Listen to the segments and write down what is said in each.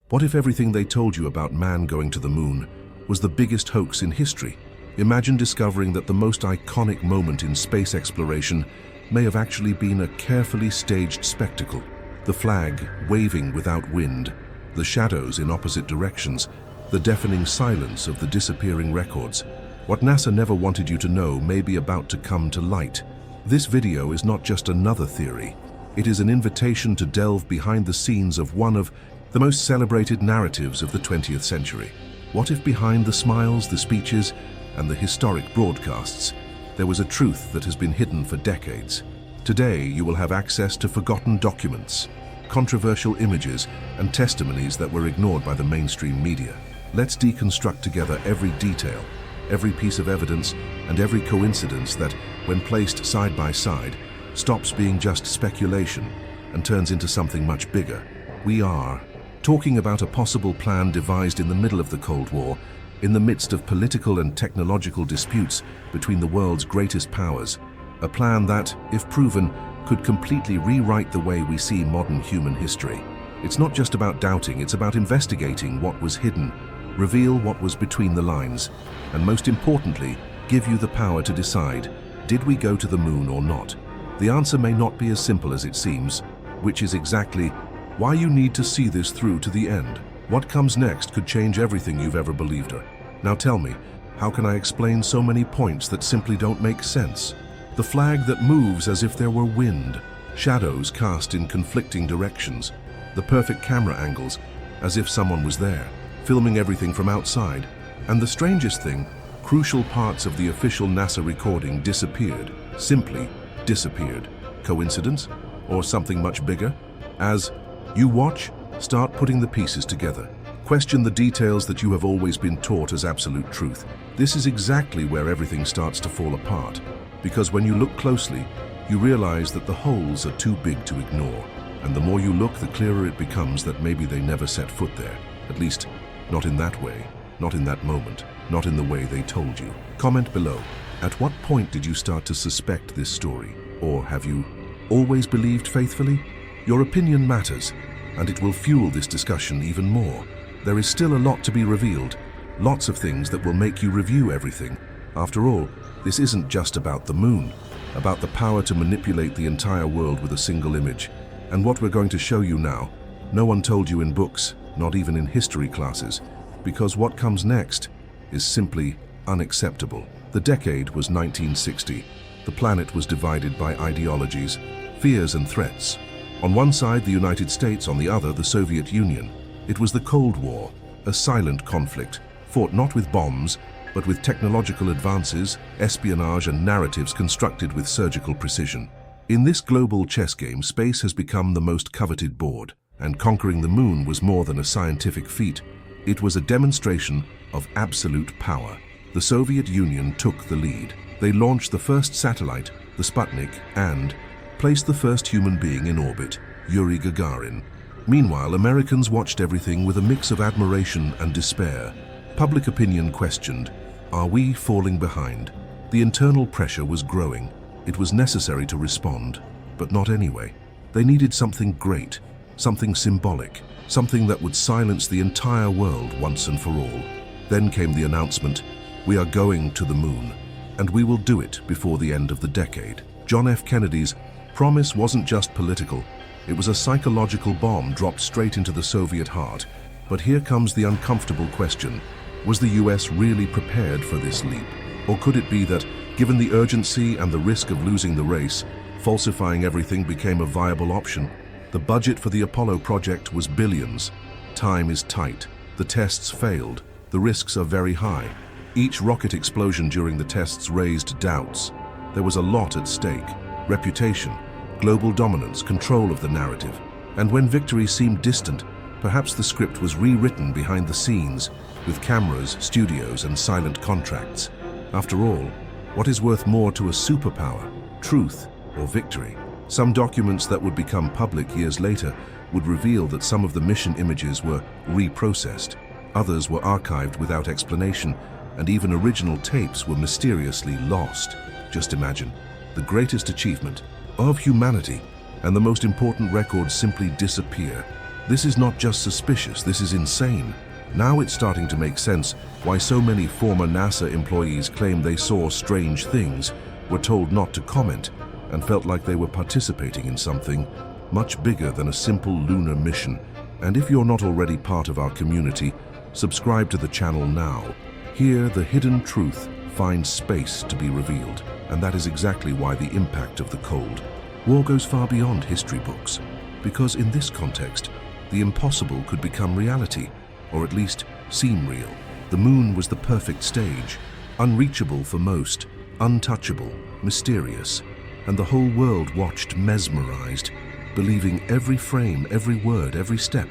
What if everything they told you about man going to the moon was the biggest hoax in history? Imagine discovering that the most iconic moment in space exploration may have actually been a carefully staged spectacle. The flag waving without wind, the shadows in opposite directions, the deafening silence of the disappearing records. What NASA never wanted you to know may be about to come to light. This video is not just another theory. It is an invitation to delve behind the scenes of one of the most celebrated narratives of the 20th century. What if behind the smiles, the speeches, and the historic broadcasts, there was a truth that has been hidden for decades? Today, you will have access to forgotten documents, controversial images, and testimonies that were ignored by the mainstream media. Let's deconstruct together every detail, every piece of evidence, and every coincidence that, when placed side by side, stops being just speculation and turns into something much bigger. We are talking about a possible plan devised in the middle of the Cold War, in the midst of political and technological disputes between the world's greatest powers. A plan that, if proven, could completely rewrite the way we see modern human history. It's not just about doubting, it's about investigating what was hidden, reveal what was between the lines, and most importantly, give you the power to decide, did we go to the moon or not? The answer may not be as simple as it seems, which is exactly why you need to see this through to the end. What comes next could change everything you've ever believed. Now tell me, how can I explain so many points that simply don't make sense? The flag that moves as if there were wind, shadows cast in conflicting directions, the perfect camera angles, as if someone was there, filming everything from outside. And the strangest thing, crucial parts of the official NASA recording disappeared, simply disappeared. Coincidence? Or something much bigger? As you watch, start putting the pieces together. Question the details that you have always been taught as absolute truth. This is exactly where everything starts to fall apart. Because when you look closely, you realize that the holes are too big to ignore. And the more you look, the clearer it becomes that maybe they never set foot there. At least, not in that way, not in that moment, not in the way they told you. Comment below. At what point did you start to suspect this story? Or have you always believed faithfully? Your opinion matters, and it will fuel this discussion even more. There is still a lot to be revealed, lots of things that will make you review everything. After all, this isn't just about the moon, about the power to manipulate the entire world with a single image. And what we're going to show you now, no one told you in books, not even in history classes, because what comes next is simply unacceptable. The decade was 1960. The planet was divided by ideologies, fears and threats. On one side, the United States, on the other, the Soviet Union. It was the Cold War, a silent conflict, fought not with bombs, but with technological advances, espionage and narratives constructed with surgical precision. In this global chess game, space has become the most coveted board, and conquering the moon was more than a scientific feat. It was a demonstration of absolute power. The Soviet Union took the lead. They launched the first satellite, the Sputnik, and placed the first human being in orbit, Yuri Gagarin. Meanwhile, Americans watched everything with a mix of admiration and despair. Public opinion questioned, are we falling behind? The internal pressure was growing. It was necessary to respond, but not anyway. They needed something great, something symbolic, something that would silence the entire world once and for all. Then came the announcement, we are going to the moon, and we will do it before the end of the decade. John F. Kennedy's promise wasn't just political, it was a psychological bomb dropped straight into the Soviet heart. But here comes the uncomfortable question. Was the US really prepared for this leap? Or could it be that, given the urgency and the risk of losing the race, falsifying everything became a viable option? The budget for the Apollo project was billions. Time is tight. The tests failed. The risks are very high. Each rocket explosion during the tests raised doubts. There was a lot at stake. Reputation, global dominance, control of the narrative. And when victory seemed distant, perhaps the script was rewritten behind the scenes, with cameras, studios, and silent contracts. After all, what is worth more to a superpower, truth or victory? Some documents that would become public years later would reveal that some of the mission images were reprocessed. Others were archived without explanation, and even original tapes were mysteriously lost. Just imagine, the greatest achievement of humanity, and the most important records simply disappear. This is not just suspicious, this is insane. Now it's starting to make sense why so many former NASA employees claim they saw strange things, were told not to comment, and felt like they were participating in something much bigger than a simple lunar mission. And if you're not already part of our community, subscribe to the channel now. Here, the hidden truth finds space to be revealed, and that is exactly why the impact of the Cold War goes far beyond history books. Because in this context, the impossible could become reality, or at least seem real. The moon was the perfect stage, unreachable for most, untouchable, mysterious, and the whole world watched mesmerized, believing every frame, every word, every step.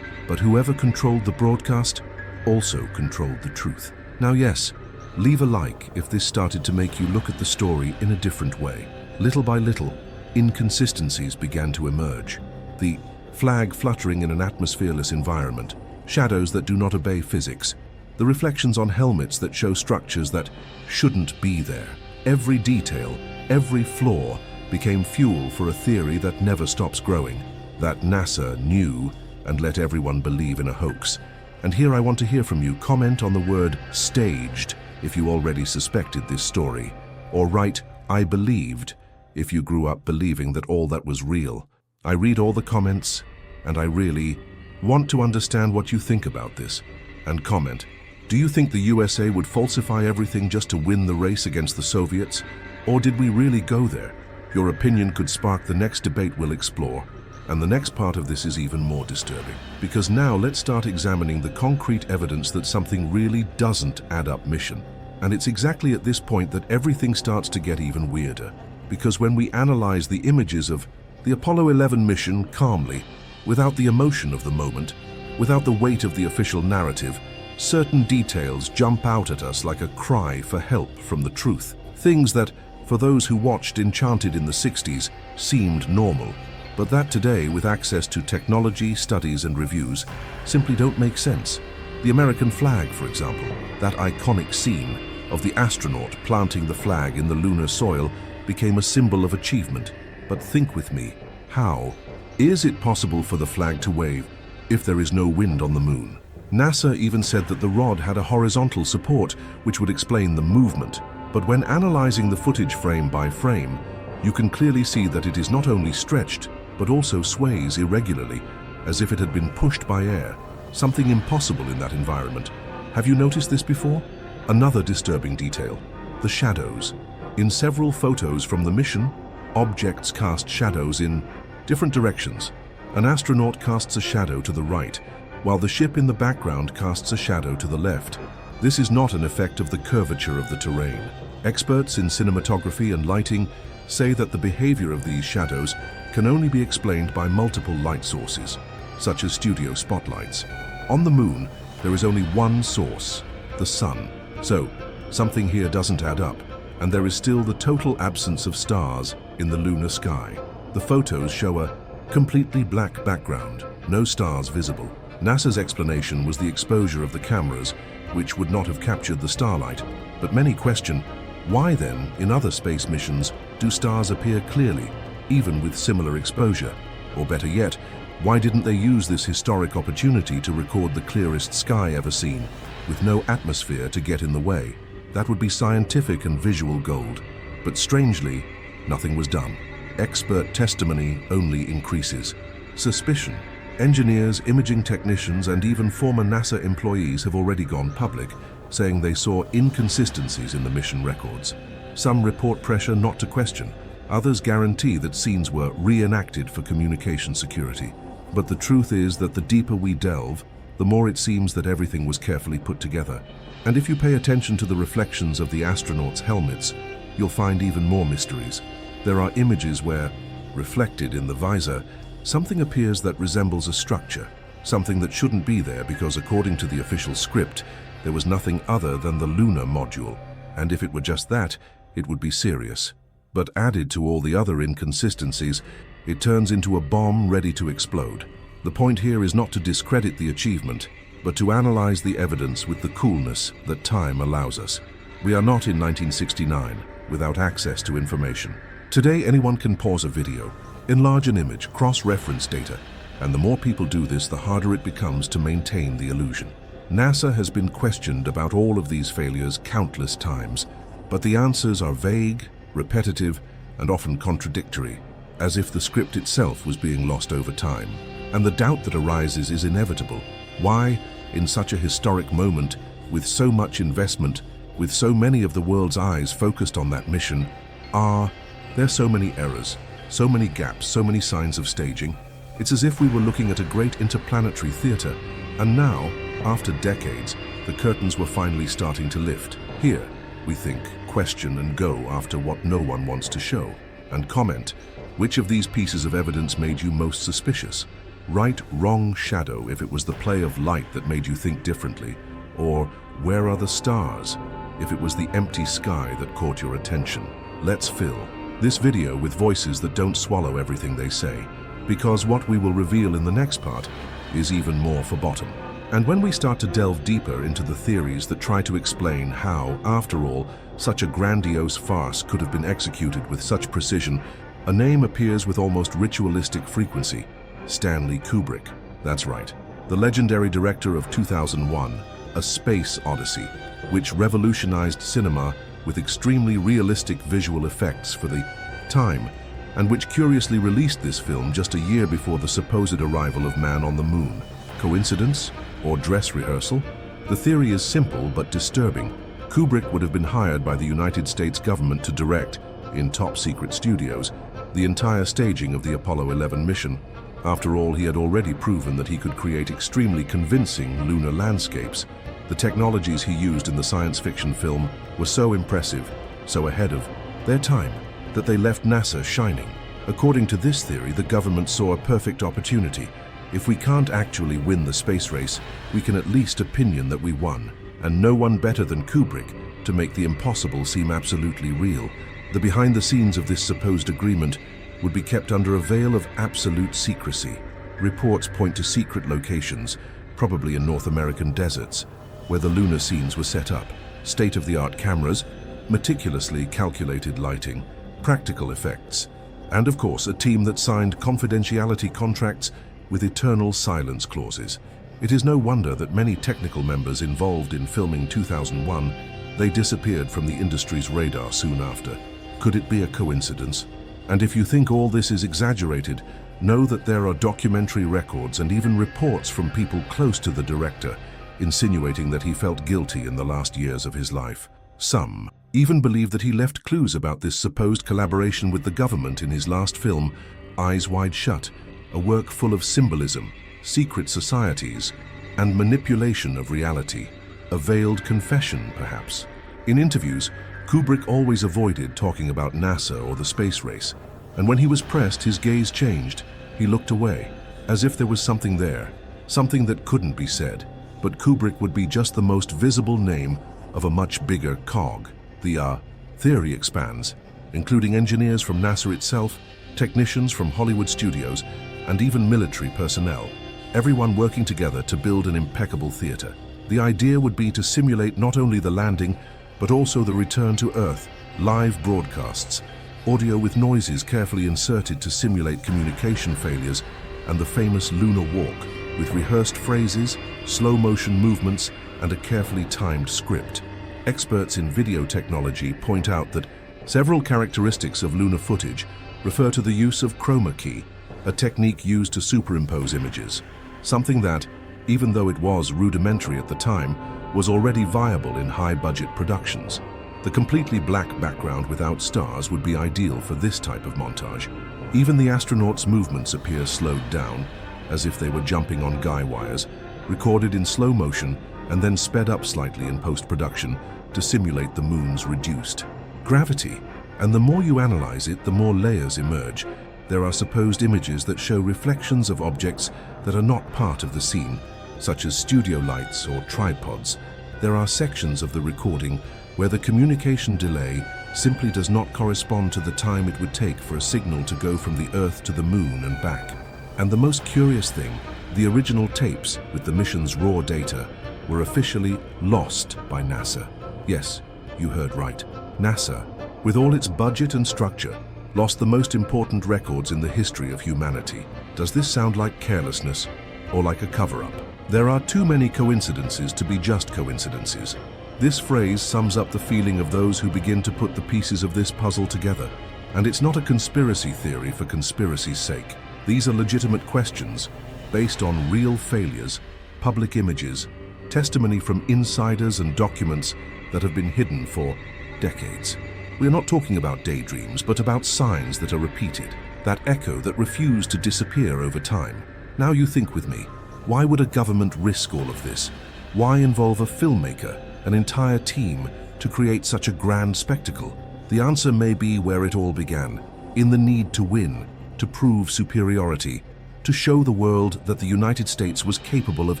But whoever controlled the broadcast also controlled the truth. Now yes, leave a like if this started to make you look at the story in a different way. Little by little, inconsistencies began to emerge. The flag fluttering in an atmosphereless environment, shadows that do not obey physics, the reflections on helmets that show structures that shouldn't be there. Every detail, every flaw became fuel for a theory that never stops growing, that NASA knew and let everyone believe in a hoax. And here I want to hear from you. Comment on the word staged if you already suspected this story, or write "I believed" if you grew up believing that all that was real. I read all the comments, and I really want to understand what you think about this. And comment, do you think the USA would falsify everything just to win the race against the Soviets? Or did we really go there? Your opinion could spark the next debate we'll explore. And the next part of this is even more disturbing. Because now let's start examining the concrete evidence that something really doesn't add up mission. And it's exactly at this point that everything starts to get even weirder. Because when we analyze the images of the Apollo 11 mission calmly, without the emotion of the moment, without the weight of the official narrative, certain details jump out at us like a cry for help from the truth. Things that, for those who watched Enchanted in the 60s, seemed normal, but that today, with access to technology, studies and reviews, simply don't make sense. The American flag, for example, that iconic scene of the astronaut planting the flag in the lunar soil became a symbol of achievement. But think with me, how? Is it possible for the flag to wave if there is no wind on the moon? NASA even said that the rod had a horizontal support, which would explain the movement. But when analyzing the footage frame by frame, you can clearly see that it is not only stretched, but also sways irregularly, as if it had been pushed by air. Something impossible in that environment. Have you noticed this before? Another disturbing detail, the shadows. In several photos from the mission, objects cast shadows in different directions. An astronaut casts a shadow to the right, while the ship in the background casts a shadow to the left. This is not an effect of the curvature of the terrain. Experts in cinematography and lighting say that the behavior of these shadows can only be explained by multiple light sources, such as studio spotlights. On the moon, there is only one source, the sun. So, something here doesn't add up, and there is still the total absence of stars in the lunar sky. The photos show a completely black background, no stars visible. NASA's explanation was the exposure of the cameras, which would not have captured the starlight. But many question, why then, in other space missions, do stars appear clearly, even with similar exposure? Or better yet, why didn't they use this historic opportunity to record the clearest sky ever seen, with no atmosphere to get in the way? That would be scientific and visual gold. But strangely, nothing was done. Expert testimony only increases. Suspicion. Engineers, imaging technicians, and even former NASA employees have already gone public, saying they saw inconsistencies in the mission records. Some report pressure not to question. Others guarantee that scenes were reenacted for communication security. But the truth is that the deeper we delve, the more it seems that everything was carefully put together. And if you pay attention to the reflections of the astronauts' helmets, you'll find even more mysteries. There are images where, reflected in the visor, something appears that resembles a structure, something that shouldn't be there because according to the official script, there was nothing other than the lunar module, and if it were just that, it would be serious. But added to all the other inconsistencies, it turns into a bomb ready to explode. The point here is not to discredit the achievement, but to analyze the evidence with the coolness that time allows us. We are not in 1969, without access to information. Today, anyone can pause a video, enlarge an image, cross-reference data, And the more people do this, the harder it becomes to maintain the illusion. NASA has been questioned about all of these failures countless times, but the answers are vague, repetitive, and often contradictory, as if the script itself was being lost over time. And the doubt that arises is inevitable. Why, in such a historic moment, with so much investment, with so many of the world's eyes focused on that mission, are there so many errors, so many gaps, so many signs of staging? It's as if we were looking at a great interplanetary theater, and now, after decades, the curtains were finally starting to lift. Here, we think, question and go after what no one wants to show, and comment, which of these pieces of evidence made you most suspicious? Right, wrong, shadow, if it was the play of light that made you think differently, or where are the stars, if it was the empty sky that caught your attention. Let's fill this video with voices that don't swallow everything they say, because what we will reveal in the next part is even more for bottom. And when we start to delve deeper into the theories that try to explain how, after all, such a grandiose farce could have been executed with such precision, a name appears with almost ritualistic frequency: Stanley Kubrick. That's right, the legendary director of 2001, A Space Odyssey, which revolutionized cinema with extremely realistic visual effects for the time, and which curiously released this film just a year before the supposed arrival of man on the moon. Coincidence? Or dress rehearsal? The theory is simple but disturbing. Kubrick would have been hired by the United States government to direct, in top-secret studios, the entire staging of the Apollo 11 mission. After all, he had already proven that he could create extremely convincing lunar landscapes. The technologies he used in the science fiction film were so impressive, so ahead of their time, that they left NASA shining. According to this theory, the government saw a perfect opportunity. If we can't actually win the space race, we can at least opinion that we won, and no one better than Kubrick to make the impossible seem absolutely real. The behind the scenes of this supposed agreement would be kept under a veil of absolute secrecy. Reports point to secret locations, probably in North American deserts, where the lunar scenes were set up, state-of-the-art cameras, meticulously calculated lighting, practical effects, and of course a team that signed confidentiality contracts with eternal silence clauses. It is no wonder that many technical members involved in filming 2001, they disappeared from the industry's radar soon after. Could it be a coincidence? And if you think all this is exaggerated, know that there are documentary records and even reports from people close to the director, insinuating that he felt guilty in the last years of his life. Some even believe that he left clues about this supposed collaboration with the government in his last film, Eyes Wide Shut, a work full of symbolism, secret societies, and manipulation of reality. A veiled confession, perhaps. In interviews, Kubrick always avoided talking about NASA or the space race, and when he was pressed, his gaze changed. He looked away, as if there was something there, something that couldn't be said. But Kubrick would be just the most visible name of a much bigger cog. The theory expands, including engineers from NASA itself, technicians from Hollywood studios, and even military personnel, everyone working together to build an impeccable theater. The idea would be to simulate not only the landing, but also the return to Earth, live broadcasts, audio with noises carefully inserted to simulate communication failures, and the famous lunar walk, with rehearsed phrases, slow-motion movements, and a carefully timed script. Experts in video technology point out that several characteristics of lunar footage refer to the use of chroma key, a technique used to superimpose images, something that, even though it was rudimentary at the time, was already viable in high-budget productions. The completely black background without stars would be ideal for this type of montage. Even the astronauts' movements appear slowed down, as if they were jumping on guy wires, recorded in slow motion and then sped up slightly in post-production to simulate the moon's reduced gravity. And the more you analyze it, the more layers emerge. There are supposed images that show reflections of objects that are not part of the scene, such as studio lights or tripods. There are sections of the recording where the communication delay simply does not correspond to the time it would take for a signal to go from the Earth to the moon and back. And the most curious thing, the original tapes with the mission's raw data were officially lost by NASA. Yes, you heard right, NASA. With all its budget and structure, lost the most important records in the history of humanity. Does this sound like carelessness or like a cover-up? There are too many coincidences to be just coincidences. This phrase sums up the feeling of those who begin to put the pieces of this puzzle together. And it's not a conspiracy theory for conspiracy's sake. These are legitimate questions based on real failures, public images, testimony from insiders and documents that have been hidden for decades. We're not talking about daydreams, but about signs that are repeated, that echo that refuse to disappear over time. Now you think with me, why would a government risk all of this? Why involve a filmmaker, an entire team, to create such a grand spectacle? The answer may be where it all began, in the need to win, to prove superiority, to show the world that the United States was capable of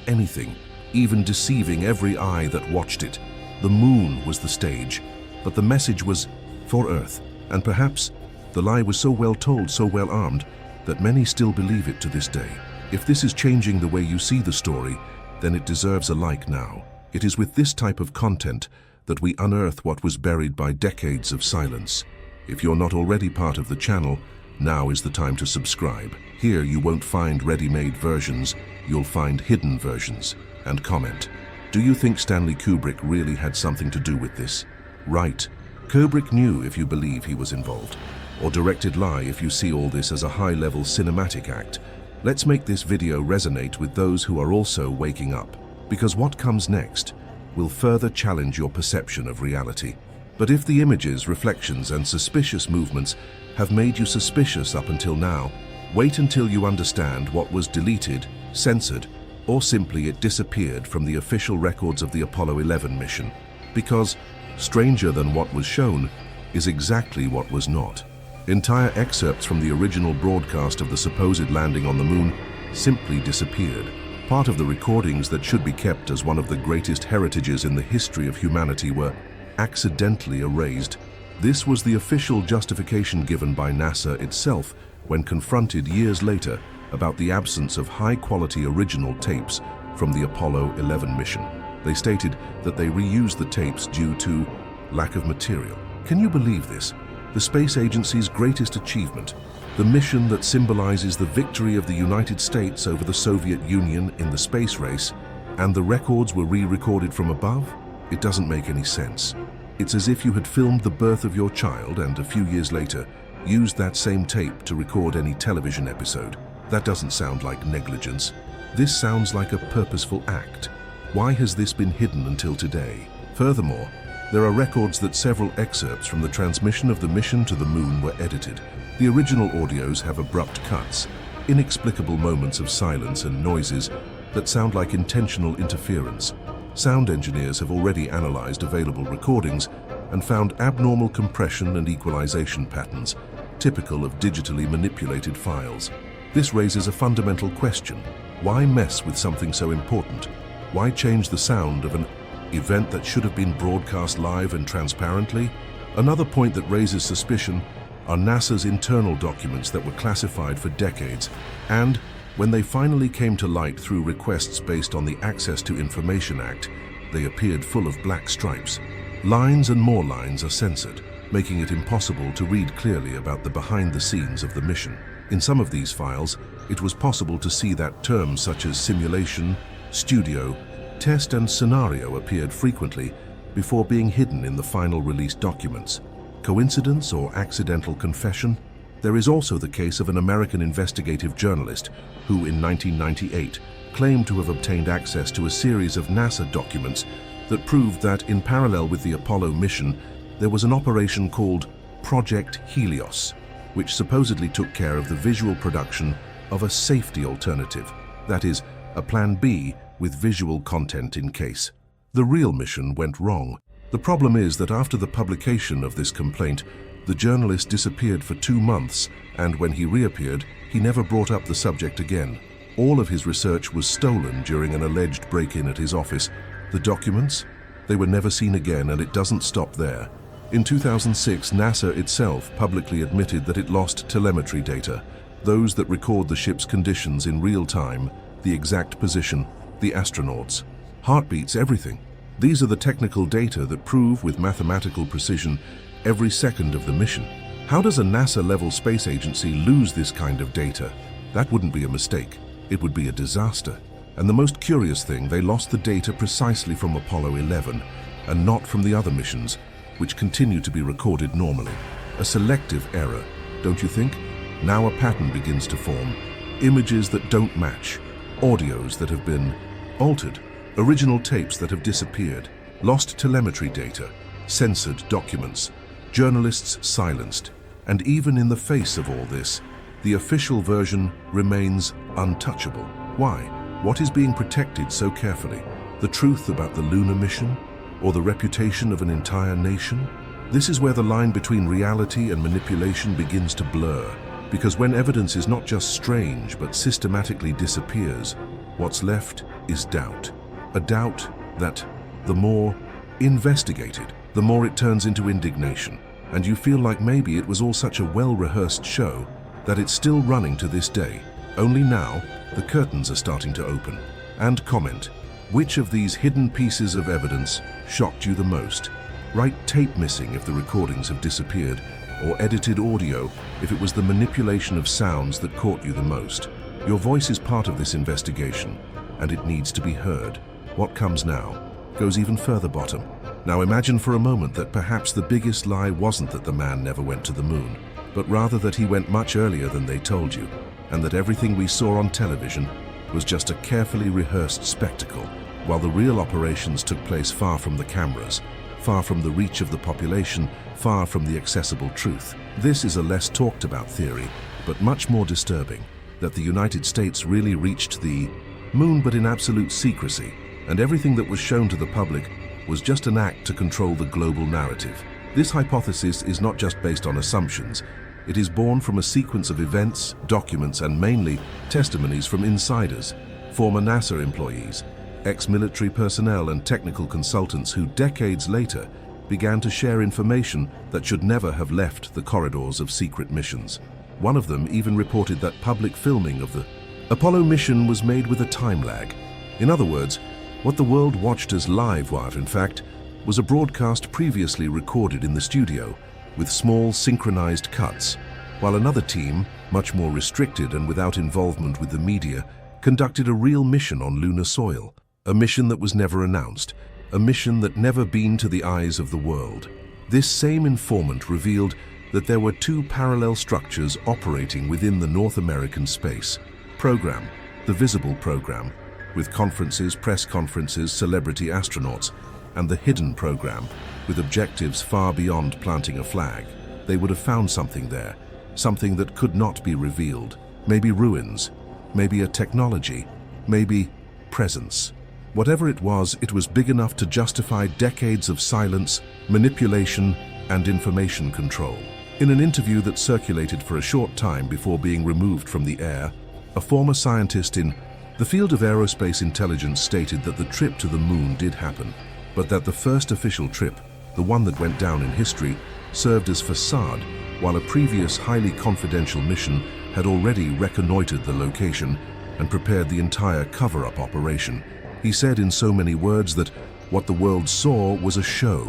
anything, even deceiving every eye that watched it. The moon was the stage, but the message was for Earth, and perhaps the lie was so well told, so well armed, that many still believe it to this day. If this is changing the way you see the story, then it deserves a like now. It is with this type of content that we unearth what was buried by decades of silence. If you're not already part of the channel, now is the time to subscribe. Here you won't find ready-made versions, you'll find hidden versions. And comment. Do you think Stanley Kubrick really had something to do with this? Right. Kubrick knew if you believe he was involved. Or directed lie if you see all this as a high-level cinematic act. Let's make this video resonate with those who are also waking up. Because what comes next will further challenge your perception of reality. But if the images, reflections, and suspicious movements have made you suspicious up until now, wait until you understand what was deleted, censored, or simply it disappeared from the official records of the Apollo 11 mission. Because stranger than what was shown is exactly what was not. Entire excerpts from the original broadcast of the supposed landing on the moon simply disappeared. Part of the recordings that should be kept as one of the greatest heritages in the history of humanity were accidentally erased. This was the official justification given by NASA itself when confronted years later about the absence of high-quality original tapes from the Apollo 11 mission. They stated that they reused the tapes due to lack of material. Can you believe this? The space agency's greatest achievement, the mission that symbolizes the victory of the United States over the Soviet Union in the space race, and the records were re-recorded from above? It doesn't make any sense. It's as if you had filmed the birth of your child and a few years later used that same tape to record any television episode. That doesn't sound like negligence. This sounds like a purposeful act. Why has this been hidden until today? Furthermore, there are records that several excerpts from the transmission of the mission to the moon were edited. The original audios have abrupt cuts, inexplicable moments of silence and noises that sound like intentional interference. Sound engineers have already analyzed available recordings and found abnormal compression and equalization patterns, typical of digitally manipulated files. This raises a fundamental question. Why mess with something so important? Why change the sound of an event that should have been broadcast live and transparently? Another point that raises suspicion are NASA's internal documents that were classified for decades, and when they finally came to light through requests based on the Access to Information Act, they appeared full of black stripes. Lines and more lines are censored, making it impossible to read clearly about the behind-the-scenes of the mission. In some of these files, it was possible to see that terms such as simulation, studio, test, and scenario appeared frequently before being hidden in the final released documents. Coincidence or accidental confession? There is also the case of an American investigative journalist who, in 1998, claimed to have obtained access to a series of NASA documents that proved that, in parallel with the Apollo mission, there was an operation called Project Helios, which supposedly took care of the visual production of a safety alternative, that is, a plan B with visual content in case the real mission went wrong. The problem is that after the publication of this complaint, the journalist disappeared for 2 months, and when he reappeared, he never brought up the subject again. All of his research was stolen during an alleged break-in at his office. The documents? They were never seen again, and it doesn't stop there. In 2006, NASA itself publicly admitted that it lost telemetry data, those that record the ship's conditions in real time, the exact position, the astronauts, heartbeats, everything. These are the technical data that prove with mathematical precision every second of the mission. How does a NASA-level space agency lose this kind of data? That wouldn't be a mistake. It would be a disaster. And the most curious thing, they lost the data precisely from Apollo 11 and not from the other missions, which continue to be recorded normally. A selective error, don't you think? Now a pattern begins to form. Images that don't match, audios that have been altered, original tapes that have disappeared, lost telemetry data, censored documents, journalists silenced. And even in the face of all this, the official version remains untouchable. Why? What is being protected so carefully? The truth about the lunar mission? Or the reputation of an entire nation? This is where the line between reality and manipulation begins to blur, because when evidence is not just strange but systematically disappears, what's left is doubt. A doubt that the more investigated, the more it turns into indignation, and you feel like maybe it was all such a well-rehearsed show that it's still running to this day. Only now, the curtains are starting to open. And comment, which of these hidden pieces of evidence shocked you the most? Write tape missing if the recordings have disappeared, or edited audio if it was the manipulation of sounds that caught you the most. Your voice is part of this investigation, and it needs to be heard. What comes now goes even further bottom. Now imagine for a moment that perhaps the biggest lie wasn't that the man never went to the moon, but rather that he went much earlier than they told you, and that everything we saw on television was just a carefully rehearsed spectacle, while the real operations took place far from the cameras, far from the reach of the population, far from the accessible truth. This is a less talked about theory, but much more disturbing, that the United States really reached the moon but in absolute secrecy, and everything that was shown to the public was just an act to control the global narrative. This hypothesis is not just based on assumptions. It is born from a sequence of events, documents, and mainly testimonies from insiders, former NASA employees, ex-military personnel and technical consultants who decades later began to share information that should never have left the corridors of secret missions. One of them even reported that public filming of the Apollo mission was made with a time lag. In other words, what the world watched as live in fact, was a broadcast previously recorded in the studio with small synchronized cuts, while another team, much more restricted and without involvement with the media, conducted a real mission on lunar soil. A mission that was never announced, a mission that never been to the eyes of the world. This same informant revealed that there were two parallel structures operating within the North American space program, the visible program, with conferences, press conferences, celebrity astronauts, and the hidden program, with objectives far beyond planting a flag. They would have found something there, something that could not be revealed. Maybe ruins, maybe a technology, maybe presence. Whatever it was big enough to justify decades of silence, manipulation, and information control. In an interview that circulated for a short time before being removed from the air, a former scientist in the field of aerospace intelligence stated that the trip to the moon did happen, but that the first official trip, the one that went down in history, served as facade, while a previous highly confidential mission had already reconnoitered the location and prepared the entire cover-up operation. He said in so many words that what the world saw was a show,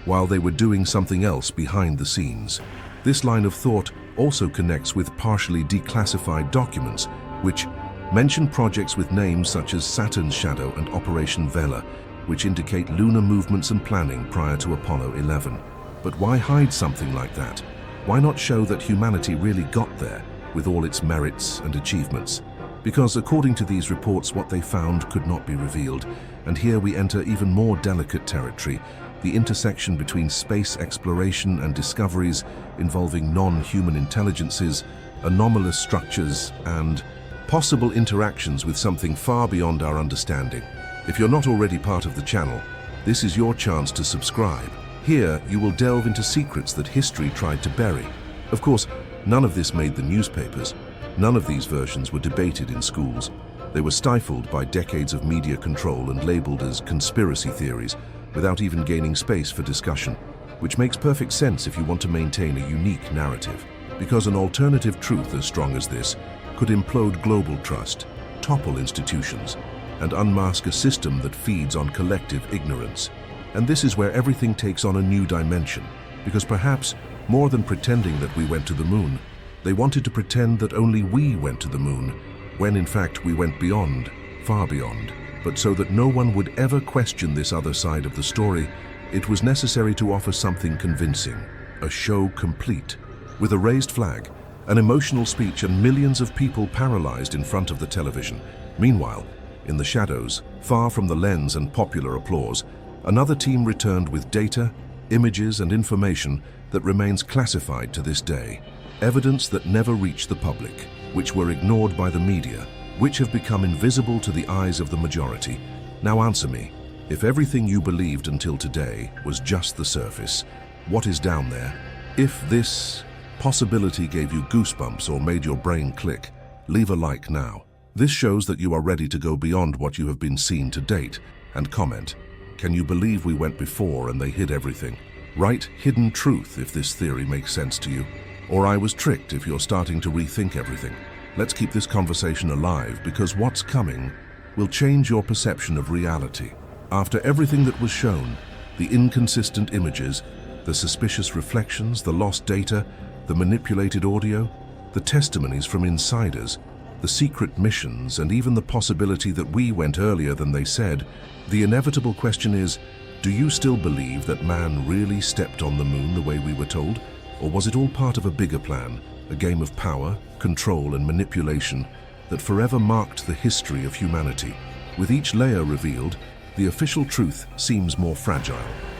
while they were doing something else behind the scenes. This line of thought also connects with partially declassified documents, which mention projects with names such as Saturn's Shadow and Operation Vela, which indicate lunar movements and planning prior to Apollo 11. But why hide something like that? Why not show that humanity really got there, with all its merits and achievements? Because according to these reports, what they found could not be revealed. And here we enter even more delicate territory, the intersection between space exploration and discoveries involving non-human intelligences, anomalous structures, and possible interactions with something far beyond our understanding. If you're not already part of the channel, this is your chance to subscribe. Here, you will delve into secrets that history tried to bury. Of course, none of this made the newspapers. None of these versions were debated in schools. They were stifled by decades of media control and labeled as conspiracy theories, without even gaining space for discussion, which makes perfect sense if you want to maintain a unique narrative. Because an alternative truth as strong as this could implode global trust, topple institutions, and unmask a system that feeds on collective ignorance. And this is where everything takes on a new dimension, because perhaps More than pretending that we went to the moon, they wanted to pretend that only we went to the moon, when in fact we went beyond, far beyond. But so that no one would ever question this other side of the story, it was necessary to offer something convincing, a show complete, with a raised flag, an emotional speech, and millions of people paralyzed in front of the television. Meanwhile, in the shadows, far from the lens and popular applause, another team returned with data, images, and information that remains classified to this day. Evidence that never reached the public, which were ignored by the media, which have become invisible to the eyes of the majority. Now answer me, if everything you believed until today was just the surface, what is down there? If this possibility gave you goosebumps or made your brain click, leave a like now. This shows that you are ready to go beyond what you have been seen to date, and comment, can you believe we went before and they hid everything? Write hidden truth if this theory makes sense to you, or I was tricked if you're starting to rethink everything. Let's keep this conversation alive, because what's coming will change your perception of reality. After everything that was shown, the inconsistent images, the suspicious reflections, the lost data, the manipulated audio, the testimonies from insiders, the secret missions, and even the possibility that we went earlier than they said, the inevitable question is, do you still believe that man really stepped on the moon the way we were told? Or was it all part of a bigger plan, a game of power, control, and manipulation that forever marked the history of humanity? With each layer revealed, the official truth seems more fragile.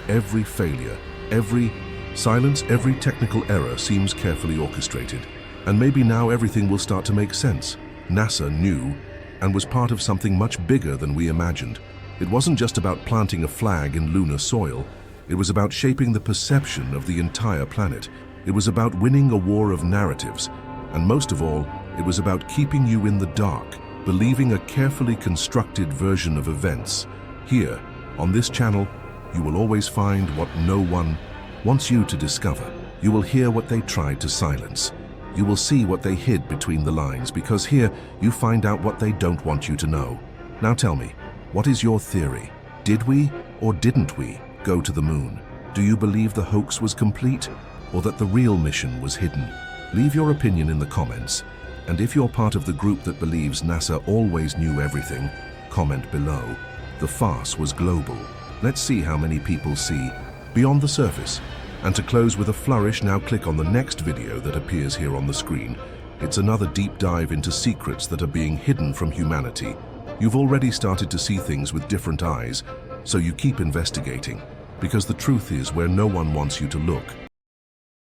Every failure, every silence, every technical error seems carefully orchestrated. And maybe now everything will start to make sense. NASA knew and was part of something much bigger than we imagined. It wasn't just about planting a flag in lunar soil. It was about shaping the perception of the entire planet. It was about winning a war of narratives. And most of all, it was about keeping you in the dark, believing a carefully constructed version of events. Here, on this channel, you will always find what no one wants you to discover. You will hear what they tried to silence. You will see what they hid between the lines, because here you find out what they don't want you to know. Now tell me, what is your theory? Did we or didn't we go to the moon? Do you believe the hoax was complete, or that the real mission was hidden? Leave your opinion in the comments, and if you're part of the group that believes NASA always knew everything, comment below. The farce was global. Let's see how many people see beyond the surface. And to close with a flourish, now click on the next video that appears here on the screen. It's another deep dive into secrets that are being hidden from humanity. You've already started to see things with different eyes, so you keep investigating, because the truth is where no one wants you to look.